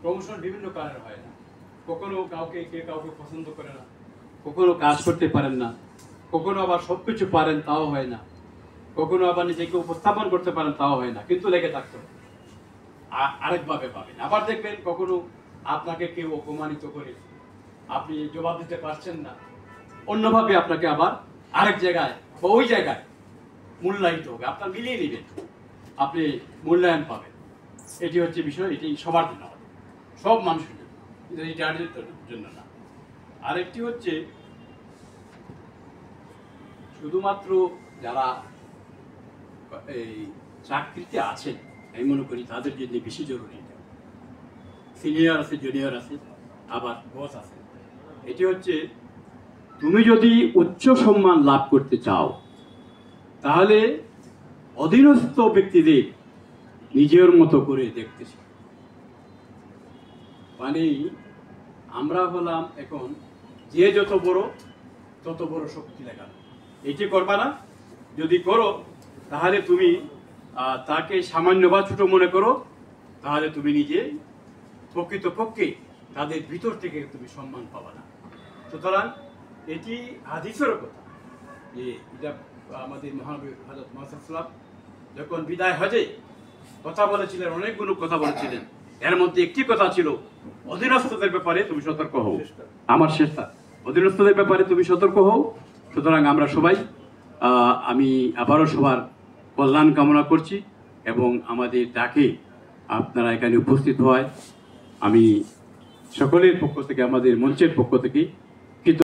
Promotion বিভিন্ন কারণে হয় না। কখনো কাউকে পছন্দ করে না, কখনো কাজ করতে পারেন না, কখনো আবার সবকিছু পারেন তাও হয় না, কখনো আবার নিজেকে উপস্থাপন করতে পারেন তাও হয় না, কিন্তু লেগে থাকতে হবে। আরেকভাবে পাবেন। আবার দেখবেন কখনো আপনাকে কেউ অপমানিত করে আপনি জবাব দিতে পারছেন না, অন্যভাবে আপনাকে আবার আরেক জায়গায় বা ওই জায়গায় মূল্যায়িত হবে, আপনার মিলিয়ে নেবেন, আপনি মূল্যায়ন পাবেন। এটি হচ্ছে বিষয়, এটি সবার জন্য, সব মানুষের জন্য, কিন্তু রিটায়ার্ডের জন্য না। আরেকটি হচ্ছে শুধুমাত্র যারা এই চাকরিতে আছেন, আমি মনে করি তাদের জন্য বেশি জরুরি। সিনিয়র আছে, জুনিয়র আছে, আবার বস আছে। এটি হচ্ছে তুমি যদি উচ্চ সম্মান লাভ করতে চাও তাহলে অধীনস্থ ব্যক্তিদের নিজের মতো করে দেখতে শিখো। মানে আমরা হলাম এখন যে যত বড় তত বড় শক্তি দেখানো, এটি করবা না। যদি করো তাহলে তুমি তাকে সামান্য বা ছোট মনে করো, তাহলে তুমি নিজে প্রকৃতপক্ষে তাদের ভিতর থেকে তুমি সম্মান পাবা না। সুতরাং এটি হাদিসের কথা, যে এটা আমাদের মহানবী হযরত মুহাম্মদ সাল্লাল্লাহু আলাইহি ওয়াসাল্লাম যখন বিদায় হজে কথা বলেছিলেন, অনেকগুলো কথা বলেছিলেন, এর মধ্যে একটি কথা ছিল অধীনস্থদের ব্যাপারে তুমি সতর্ক হও। আমার শেষটা, অধীনস্থদের ব্যাপারে তুমি সতর্ক হও। সুতরাং আমরা সবাই আমি আবারও সবার কল্যাণ কামনা করছি এবং আমাদের ডাকে আপনারা এখানে উপস্থিত হয় আমি সকলের পক্ষ থেকে, আমাদের মঞ্চের পক্ষ থেকে